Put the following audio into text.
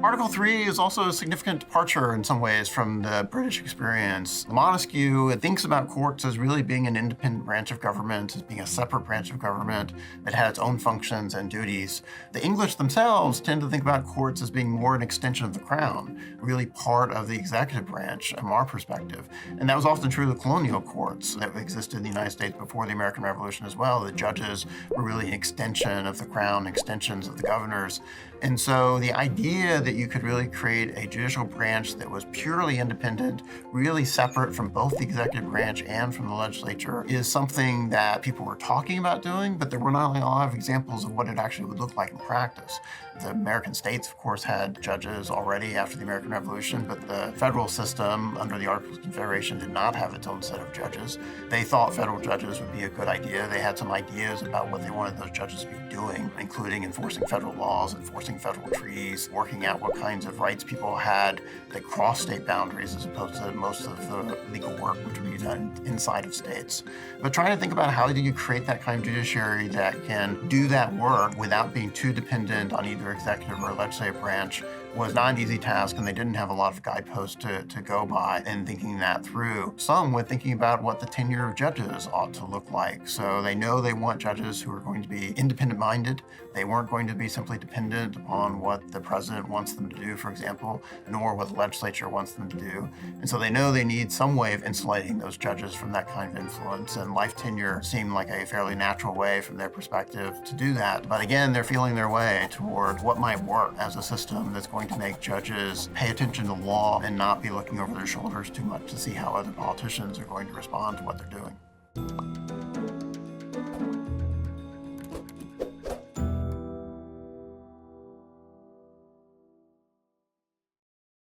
Article 3 is also a significant departure in some ways from the British experience. Montesquieu thinks about courts as really being an independent branch of government, as being a separate branch of government that had its own functions and duties. The English themselves tend to think about courts as being more an extension of the crown, really part of the executive branch from our perspective. And that was often true of the colonial courts that existed in the United States before the American Revolution as well. The judges were really an extension of the crown, extensions of the governors. And so the idea that you could really create a judicial branch that was purely independent, really separate from both the executive branch and from the legislature, is something that people were talking about doing, but there were not a lot of examples of what it actually would look like in practice. The American states, of course, had judges already after the American Revolution, but the federal system under the Articles of Confederation did not have its own set of judges. They thought federal judges would be a good idea. They had some ideas about what they wanted those judges to be doing, including enforcing federal laws, enforcing federal treaties, working out what kinds of rights people had that cross state boundaries as opposed to most of the legal work which would be done inside of states. But trying to think about how do you create that kind of judiciary that can do that work without being too dependent on either executive or legislative branch was not an easy task, and they didn't have a lot of guideposts to go by in thinking that through. Some were thinking about what the tenure of judges ought to look like. So they know they want judges who are going to be independent-minded. They weren't going to be simply dependent upon what the president wants them to do, for example, nor what the legislature wants them to do. And so they know they need some way of insulating those judges from that kind of influence, and life tenure seemed like a fairly natural way from their perspective to do that. But again, they're feeling their way toward what might work as a system that's going to make judges pay attention to law and not be looking over their shoulders too much to see how other politicians are going to respond to what they're doing.